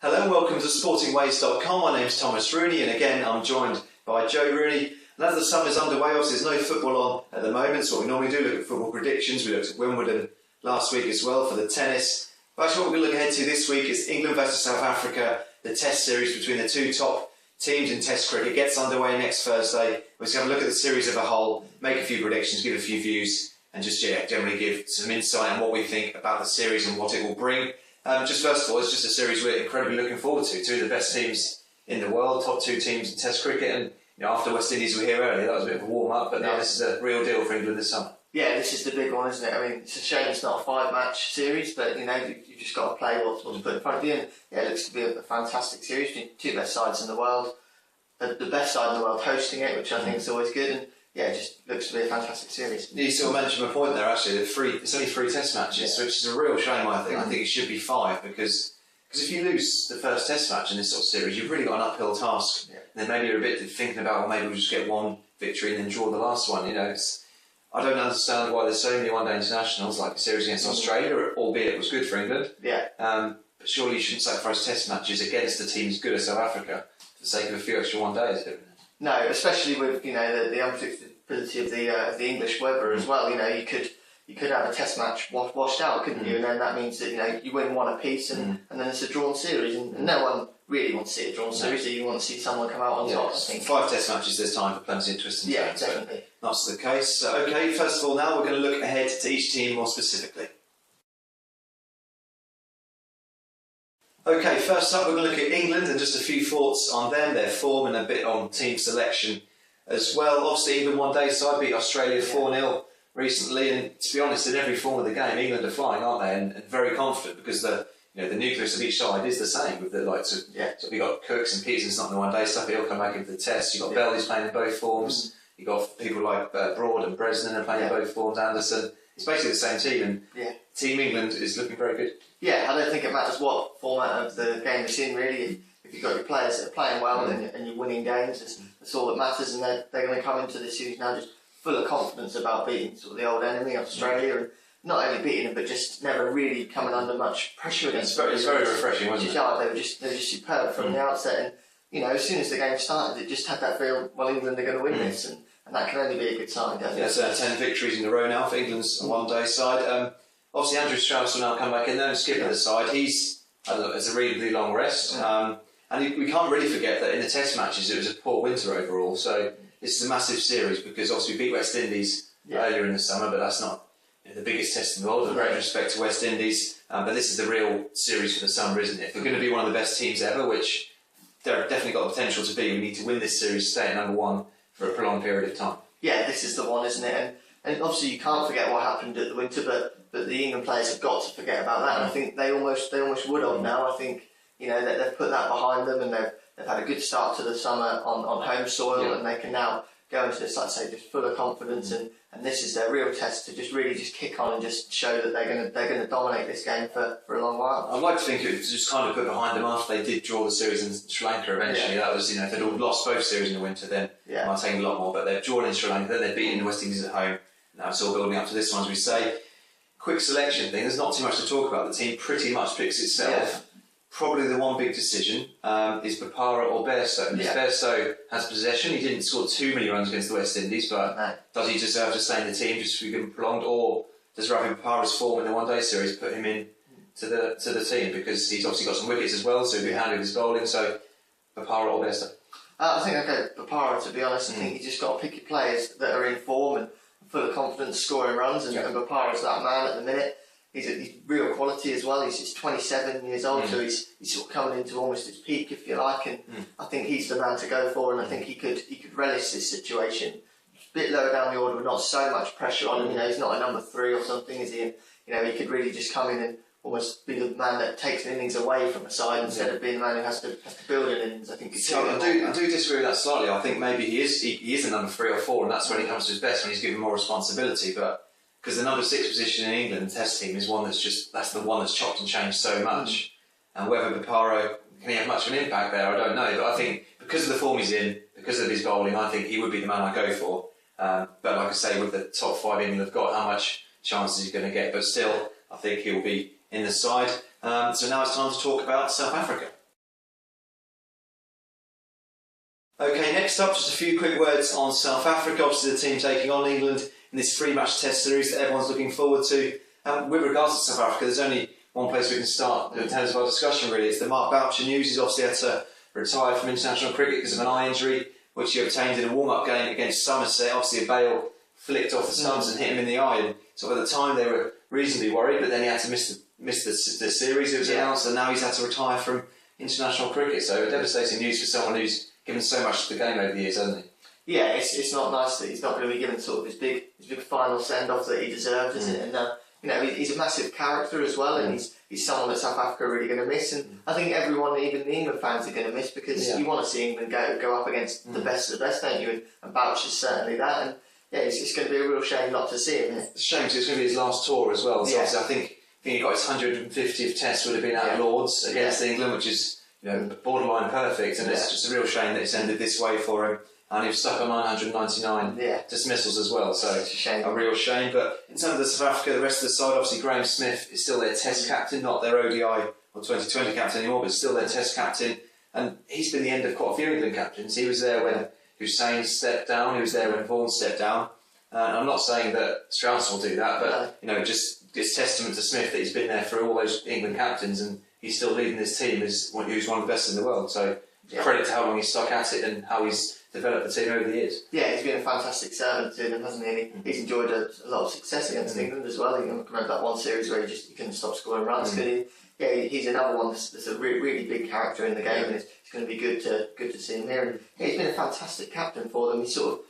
Hello and welcome to sportingways.com. My name's Thomas Rooney and again I'm joined by Joe Rooney. And as the summer's underway, obviously there's no football on at the moment, so what we normally do, look at football predictions. We looked at Wimbledon last week as well for the tennis. But actually what we're going to look ahead to this week is England versus South Africa. The test series between the two top teams in test cricket gets underway next Thursday. We're going to have a look at the series as a whole, make a few predictions, give a few views and just generally give some insight on what we think about the series and what it will bring. Just first of all, it's just a series we're incredibly looking forward to. Two of the best teams in the world, top two teams in Test cricket, and after West Indies were here earlier, that was a bit of a warm-up, but now this is a real deal for England this summer. Yeah, this is the big one, isn't it? I mean, it's a shame it's not a 5-match series, but you've just got to play what's put in front of you. And yeah, it looks to be a fantastic series between two best sides in the world, the best side in the world hosting it, which I think is always good. And yeah, it just looks to be a fantastic series. You sort of mentioned my point there, actually. It's only 3 test matches, which is a real shame, I think. I think it should be 5 because if you lose the first test match in this sort of series, you've really got an uphill task. Yeah. And then maybe you're a bit thinking about, well, maybe we'll just get one victory and then draw the last one. I don't understand why there's so many one-day internationals, like the series against Australia, albeit it was good for England. Yeah. But surely you shouldn't sacrifice test matches against the team as good as South Africa for the sake of a few extra 1 days, don't you? No, especially with the unpredictability of the English weather as well. You could have a test match washed out, couldn't you? And then that means that you win one apiece, and then it's a drawn series, and no one really wants to see a drawn series. You want to see someone come out on top. I think 5 test matches, there's time for plenty of twists and turns. Yeah, definitely. Not the case. Okay, first of all, now we're going to look ahead to each team more specifically. Okay, first up we're going to look at England and just a few thoughts on them, their form and a bit on team selection as well. Obviously England one-day side beat Australia 4-0 recently, and to be honest, in every form of the game England are flying, aren't they, and very confident because the nucleus of each side is the same with the likes of, so we've got Cooks and Peterson's not in the one-day stuff, he'll come back into the test. You've got Bell who's playing in both forms, you've got people like Broad and Bresnan are playing in both forms, Anderson. It's basically the same team, and Team England is looking very good. Yeah, I don't think it matters what format of the game it's in, really. If you've got your players that are playing well and you're winning games, that's all that matters. And they're going to come into this series now just full of confidence about beating sort of the old enemy, Australia, and not only beating them, but just never really coming under much pressure against them. It's very refreshing, wasn't it? They were just superb from the outset. And as soon as the game started, it just had that feel, well, England are going to win this, and that can only be a good sign, definitely. Yeah, so 10 victories in a row now for England's one-day side. Obviously, Andrew Strauss will now come back in there and skip the side. He's, it's a really long rest. And we can't really forget that in the test matches, it was a poor winter overall. So this is a massive series because obviously we beat West Indies earlier in the summer, but that's not the biggest test in the world. With great respect to West Indies. But this is the real series for the summer, isn't it? If we're going to be one of the best teams ever, which they've definitely got the potential to be, we need to win this series, stay at number 1 for a prolonged period of time. Yeah, this is the one, isn't it? And obviously you can't forget what happened at the winter, but the England players have got to forget about that. And I think they almost would have now. I think that they've put that behind them, and they've had a good start to the summer on home soil, and they can now go into this, like I say, just full of confidence. And this is their real test to just really kick on and just show that they're going to dominate this game for a long while. I'd like to think it was just kind of put behind them after they did draw the series in Sri Lanka eventually. That was, if they'd all lost both series in the winter, then it might take a lot more. But they've drawn in Sri Lanka, then they've beaten the West Indies at home. Now it's all building up to this one, as we say. Quick selection thing, there's not too much to talk about. The team pretty much picks itself. Probably the one big decision is Bopara or Bairstow. Bairstow has possession. He didn't score too many runs against the West Indies, but does he deserve to stay in the team just to be given prolonged, or does Ravi Bopara's form in the one-day series put him in to the team, because he's obviously got some wickets as well, so he'll be handy with his bowling. So Bopara or Bairstow? I think I'd go Bopara, to be honest. I think you just got to pick your players that are in form and full of confidence, scoring runs, and Bopara's that man at the minute. He's real quality as well. He's 27 years old, so he's sort of coming into almost his peak, if you like. And I think he's the man to go for, and I think he could relish this situation. A bit lower down the order, with not so much pressure on him. He's not a number 3 or something, is he? And, he could really just come in and almost be the man that takes an innings away from a side instead of being the man who has to build an innings. I think I do disagree with that slightly. I think maybe he is a number 3 or 4, and that's when he comes to his best, when he's given more responsibility. But because the number 6 position in England Test team is one that's the one that's chopped and changed so much, and whether Bopara can have much of an impact there, I don't know. But I think because of the form he's in, because of his bowling, I think he would be the man I go for. But like I say, with the top 5 England have got, how much chance is he going to get? But still, I think he will be in the side. So now it's time to talk about South Africa. Okay, next up, just a few quick words on South Africa. Obviously, the team taking on England in this 3-match test series that everyone's looking forward to. With regards to South Africa, there's only one place we can start in terms of our discussion, really. It's the Mark Boucher news. He's obviously had to retire from international cricket because of an eye injury, which he obtained in a warm-up game against Somerset. Obviously, a bail flicked off the stumps and hit him in the eye. And so at the time, they were reasonably worried, but then he had to miss the series. It was announced, and now he's had to retire from international cricket. So devastating news for someone who's given so much to the game over the years, hasn't he? Yeah, it's not nice that he's not going to be given sort of his big final send off that he deserves, is it? And he's a massive character as well, and he's someone that South Africa are really going to miss. And I think everyone, even the England fans, are going to miss, because you want to see England go up against the best of the best, don't you? And Boucher's certainly that. And yeah, it's going to be a real shame not to see him here. It's a shame, because it's going to be his last tour as well. So obviously I think he got his 150th test would have been at Lords against England, which is borderline perfect, and it's just a real shame that it's ended this way for him. And he was stuck on 999 dismissals as well, so it's a shame. A real shame. But in terms of South Africa, the rest of the side, obviously Graham Smith is still their Test captain, not their ODI or 2020 captain anymore, but still their Test captain. And he's been the end of quite a few England captains. He was there when Hussein stepped down, he was there when Vaughan stepped down. I'm not saying that Strauss will do that, but just it's testament to Smith that he's been there for all those England captains, and he's still leading his team as who's one of the best in the world. So credit to how long he's stuck at it and how he's developed the team over the years. Yeah, he's been a fantastic servant to them, hasn't he? And he's enjoyed a lot of success against England as well. You remember that one series where he couldn't stop scoring runs, could he? Yeah, he's another one that's a really big character in the game, and it's going to be good to see him here. And he's been a fantastic captain for them. He sort of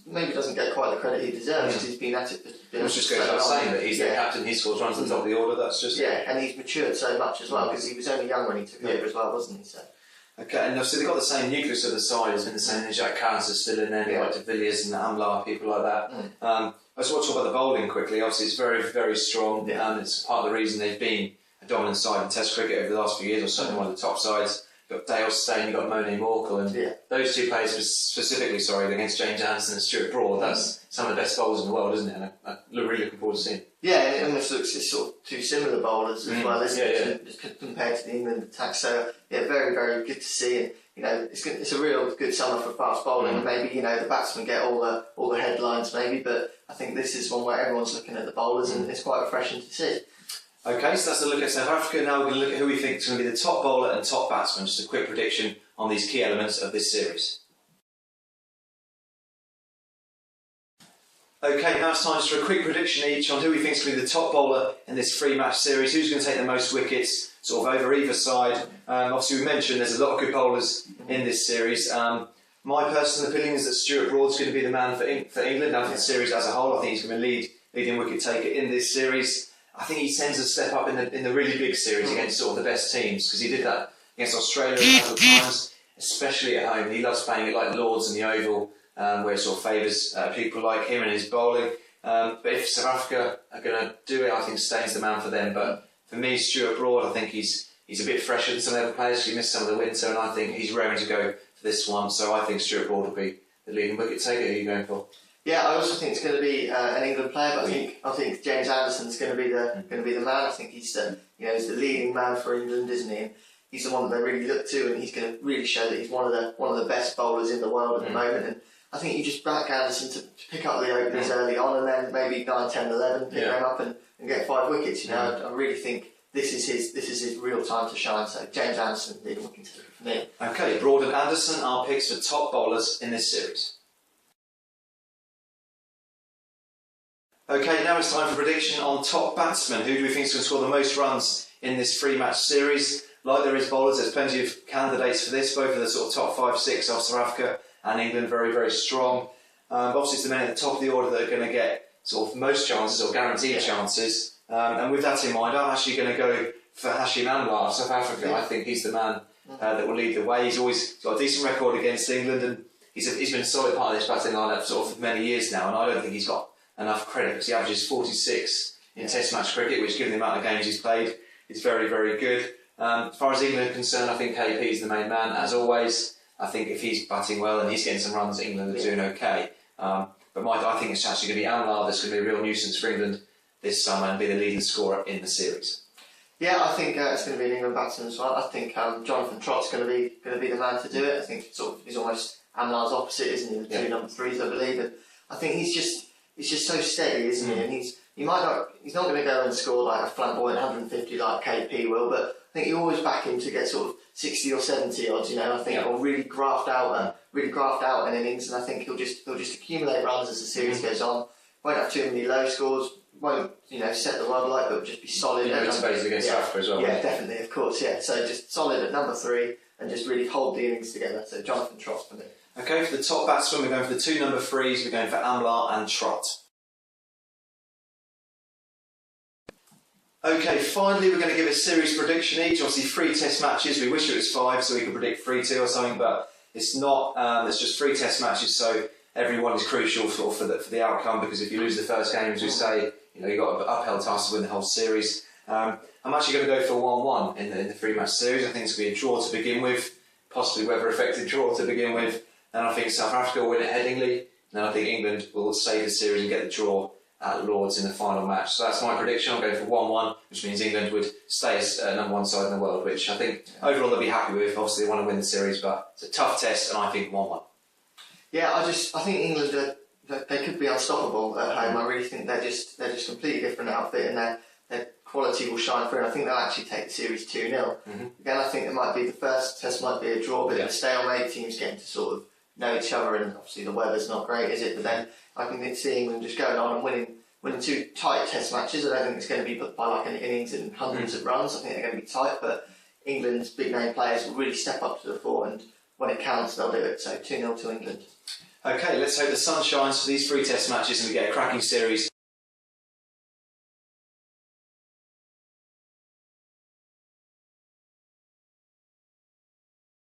maybe doesn't get quite the credit he deserves, because he's been at it. I was just going to say that he's the captain, he scores runs at the top of the order. That's just and he's matured so much as well, because he was only young when he took over as well, wasn't he? So. Okay, and obviously they've got the same nucleus of the side. There's been the same Jack Carnes is still in there, like De Villiers and Amla, people like that. I just want to talk about the bowling quickly. Obviously, it's very, very strong, and it's part of the reason they've been a dominant side in Test cricket over the last few years, or certainly one of the top sides. You've got Dale Steyn, you've got Monet Morkel, and those two players specifically, against James Anderson and Stuart Broad. That's some of the best bowlers in the world, isn't it? And I'm really looking forward to seeing. Yeah, and it almost looks it's sort of two similar bowlers as well, isn't it? Compared to the England attack. So yeah, very, very good to see. And it's a real good summer for fast bowling. And maybe the batsmen get all the headlines, maybe, but I think this is one where everyone's looking at the bowlers, and it's quite refreshing to see. Okay, so that's a look at South Africa. Now we're going to look at who we think is going to be the top bowler and top batsman. Just a quick prediction on these key elements of this series. Okay, now it's time just for a quick prediction each on who we think is going to be the top bowler in this 3-match series. Who's going to take the most wickets, sort of over either side. Obviously, we mentioned there's a lot of good bowlers in this series. My personal opinion is that Stuart Broad's going to be the man for England and for the series as a whole. I think he's going to be leading wicket taker in this series. I think he tends to step up in the really big series against sort of the best teams, because he did that against Australia a couple of times, especially at home. He loves playing it like Lords and the Oval, where it sort of favours people like him and his bowling. But if South Africa are going to do it, I think Steyn's the man for them. But for me, Stuart Broad, I think he's a bit fresher than some other players. He missed some of the winter, and I think he's raring to go for this one. So I think Stuart Broad will be the leading wicket taker. Who are you going for? Yeah, I also think it's going to be an England player, but I think James Anderson's going to be the man. I think he's he's the leading man for England, isn't he? And he's the one that they really look to, and he's going to really show that he's one of the best bowlers in the world at the moment. And I think you just back Anderson to pick up the openers early on, and then maybe 9, 10, 11 pick them up and get 5 wickets. I really think this is his real time to shine. So James Anderson leading wicket taker for me. Okay, Broad and Anderson are picks for top bowlers in this series. Okay, now it's time for prediction on top batsmen. Who do we think is going to score the most runs in this 3-match series? Like there is bowlers, there's plenty of candidates for this, both of the sort of top 5, 6 of South Africa and England, very, very strong. Obviously it's the men at the top of the order that are going to get sort of most chances, or guaranteed chances. And with that in mind, I'm actually going to go for Hashim Anwar of South Africa. I think he's the man that will lead the way. He's always got a decent record against England, and he's been a solid part of this batting lineup sort of for many years now, and I don't think he's got enough credit, because he averages 46 in Test match cricket, which, given the amount of games he's played, is very, very good. As far as England are concerned, I think KP is the main man, as always. I think if he's batting well and he's getting some runs, England are doing okay. But I think it's actually going to be Amla that's going to be a real nuisance for England this summer and be the leading scorer in the series. Yeah, I think it's going to be an England batsman as well. I think Jonathan Trott's going to be the man to do it. I think he's almost Amlar's opposite, isn't he? The two number threes, I believe. And I think he's just so steady, isn't he? And he's not going to go and score like a flamboyant 150 like KP will, but I think you always back him to get sort of 60 or 70 odds, I think, or really graft out an innings, and I think he'll just accumulate runs as the series goes on. Won't have too many low scores, won't set the world light, but will just be solid. Motivated against Africa as well. Yeah, definitely, of course, yeah. So just solid at number 3 and just really hold the innings together. So Jonathan Trott for me. Okay, for the top batsman, we're going for the 2 number 3s. We're going for Amlar and Trott. Okay, finally we're going to give a series prediction each. Obviously 3 test matches. We wish it was 5 so we could predict 3-2 or something, but it's not. It's just 3 test matches, so everyone is crucial for the outcome, because if you lose the first game, as we say, you've got an uphill task to win the whole series. I'm actually going to go for 1-1 in the 3-match series. I think it's going to be a draw to begin with, possibly weather-affected draw to begin with. Then I think South Africa will win at Headingley, and then I think England will save the series and get the draw at Lords in the final match. So that's my prediction. I'm going for 1-1, which means England would stay as number 1 side in the world, which I think overall they'll be happy with. Obviously they want to win the series, but it's a tough test, and I think 1-1. Yeah, I think England they could be unstoppable at home. I really think they're just completely different outfit, and their quality will shine through. And I think they'll actually take the series 2-0. Again, I think the first test might be a draw, but a stalemate. Teams getting to sort of know each other, and obviously the weather's not great, is it? But then I can see England just going on and winning 2 tight test matches. I don't think it's going to be by like an innings and hundreds of runs. I think they're going to be tight, but England's big name players will really step up to the fore, and when it counts, they'll do it. So 2-0 to England. Okay, let's hope the sun shines for these 3 test matches and we get a cracking series